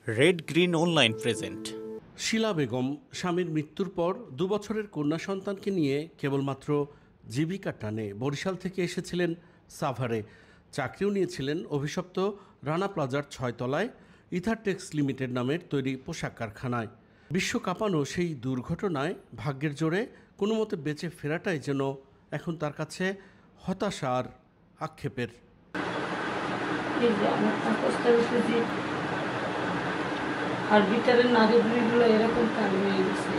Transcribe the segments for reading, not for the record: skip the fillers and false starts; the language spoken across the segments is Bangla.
Red green online present. Shila Begum স্বামীর মৃত্যুর পর 2 বছরের কন্যা সন্তানকে নিয়ে কেবলমাত্র জীবিকার টানে বরিশাল থেকে এসেছিলেন সাভারে। চাকরিও নিয়েছিলেন অভিশপ্ত রানা প্লাজার 6 তলায় ইথারটেক্স লিমিটেড নামের তৈরি পোশাক কারখানায়। বিশ্ব কাঁপানো সেই দুর্ঘটনায় ভাগ্যের জোরে কোনো মতে বেঁচে ফেরাটাই যেন এখন তার কাছে হতাশা আর আক্ষেপের। আর ভিতরের নারীগুলো এরকম কাজ হয়ে গেছে।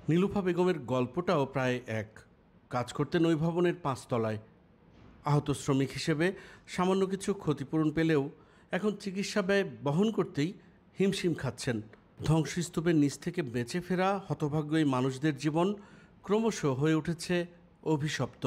নীলুফা বেগমের গল্পটাও প্রায় এক। কাজ করতেন ওই ভবনের 5 তলায়। আহত শ্রমিক হিসেবে সামান্য কিছু ক্ষতিপূরণ পেলেও এখন চিকিৎসা ব্যয় বহন করতেই হিমশিম খাচ্ছেন। ধ্বংসস্তূপের নিচ থেকে বেঁচে ফেরা হতভাগ্য এই মানুষদের জীবন ক্রমশ হয়ে উঠেছে অভিশপ্ত।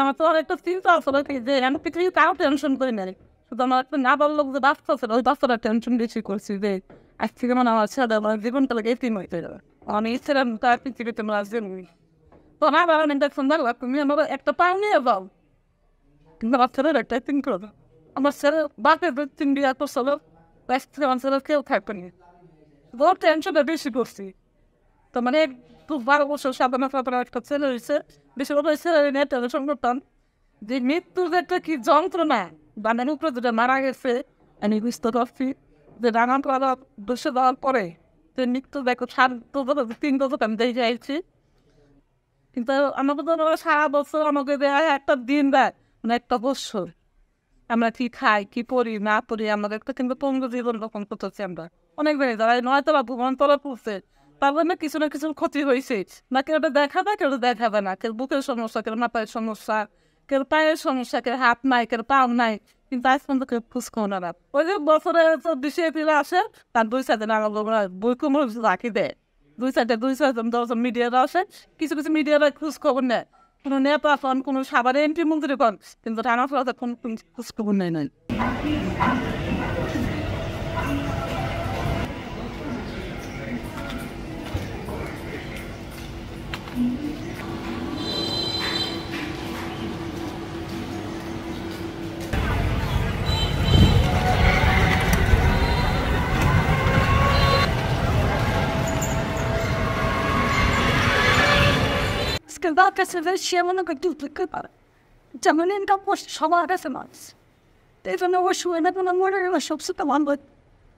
আমার তো অনেকটা চিন্তা আসলে যে আমি পৃথিবীর কারো টেনশন করি না, শুধু আমার একটা না বড় লোক যে বাচ্চা ছিল ওই বাচ্চাটা টেনশন বেশি করছি যে আজ থেকে মানে আমার ছেলে আমার জীবনটা লাগে এতিম হইতে যাবে। আমি ছিলাম তার পৃথিবীতে রাজনীতি তো আমার বাবা দেখুন দেখো তুমি আমার একটা পাও নিয়ে যাও, কিন্তু আমার ছেলের একটা এতিম করবে। আমার ছেলে বাপের 3 বিয়ে করছিল, আমার ছেলে কেউ থাকবে না, বড় টেনশনটা বেশি করছি। তো মানে 12 বছর 7 একটা ছেলে হয়েছে, বেশি বড় ছেলে নিয়ে টেনশন করতাম যে মৃত্যুর যে একটা কি যন্ত্রণা, বানানোর উপরে যেটা মারা গেছে আমি বুঝতে পারছি যে রান্না করা বসে দেওয়ার পরে যে মৃত্যু দেখো 3 বছর আমি দেখে আইছি। কিন্তু আমাকে তো সারা বছর আমাকে দেয় একটা দিন দেয়, মানে একটা বছর আমরা কি খাই কি পড়ি না পড়ি আমাদের তো কিন্তু পঙ্গু জীবন রকম করতেছি আমরা অনেক বেড়ে যায়। নয়তো বা ভুবন তলা পড়ছে, তার জন্য কিছু না কিছু ক্ষতি হয়েছে, না কেউ দেখাবে কেউ দেখাবে না, কেউ বুকের সমস্যা, কেউ মাথায় সমস্যা, কেউ পায়ের সমস্যা, কেউ হাত নাই কেউ পাও নাই, কিন্তু আজ পর্যন্ত কেউ খুঁজকো না। ওই যে বছরে 24 এপ্রিল আসে তার 2-4 দিন আগে বই কুমড়ো রাখি দেয়, 2-4 মিডিয়ারা আসে, কিছু কিছু মিডিয়ারা খোঁজ খবর নেয়, কোনো নেতা পান কোনো সাবারে এমপি মন্ত্রী পান, কিন্তু রানা প্লাজা কোনো খোঁজ খবর নেয় নাই। Skandalka se već jednog duplika para. Čamanin da pošto šalara se mas. Te je na ošu je na mora na šop se taman bud.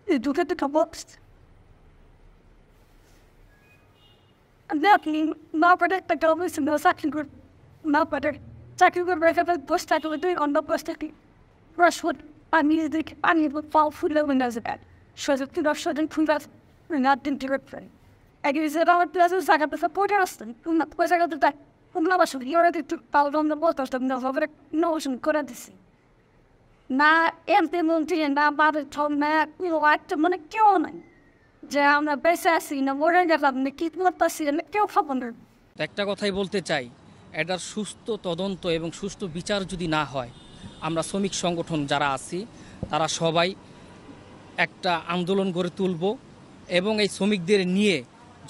I duke te kabokst. Nekli napada ta galvi se na sakin group. Napada. Sakin group reka da posta to do on the posta ki. Rushwood. Ani would fall food over nose at. Shows it to the shouldn't prove us. We're not in direct friend. Egészet a plazas a podcast, una cosa che da una la sua ora di Paolo da volta sta no over notion correct. Na ente monti na bar tome we like to monkione. যে আমরা বেঁচে আছি না মরে গেলাম না কি করতেছি না কেউ খবর না। একটা কথাই বলতে চাই, এটার সুস্থ তদন্ত এবং সুষ্ঠু বিচার যদি না হয়, আমরা শ্রমিক সংগঠন যারা আছি তারা সবাই একটা আন্দোলন গড়ে তুলব এবং এই শ্রমিকদের নিয়ে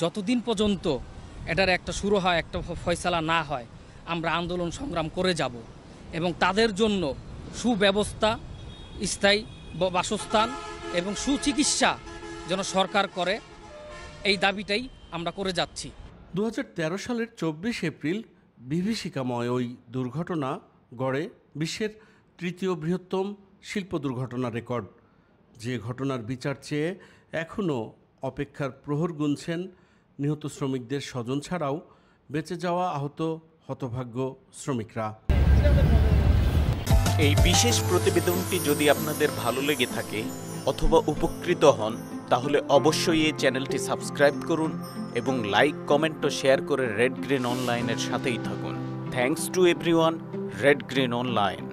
যতদিন পর্যন্ত এটার একটা শুরু হয়, একটা ফয়সালা না হয়, আমরা আন্দোলন সংগ্রাম করে যাব এবং তাদের জন্য সুব্যবস্থা, স্থায়ী বাসস্থান এবং সুচিকিৎসা যেন সরকার করে, এই দাবিটাই আমরা করে যাচ্ছি। 2013 সালের 24 এপ্রিল বিভীষিকাময় ওই দুর্ঘটনা গড়ে বিশ্বের 3য় বৃহত্তম শিল্প দুর্ঘটনা রেকর্ড। যে ঘটনার বিচার চেয়ে এখনও অপেক্ষার প্রহর গুনছেন নিহত শ্রমিকদের স্বজন ছাড়াও বেঁচে যাওয়া আহত হতভাগ্য শ্রমিকরা। এই বিশেষ প্রতিবেদনটি যদি আপনাদের ভালো লেগে থাকে অথবা উপকৃত হন, তাহলে অবশ্যই এই চ্যানেলটি সাবস্ক্রাইব করুন এবং লাইক, কমেন্ট ও শেয়ার করে রেড গ্রিন অনলাইনের সাথেই থাকুন। Thanks to everyone. Red green online.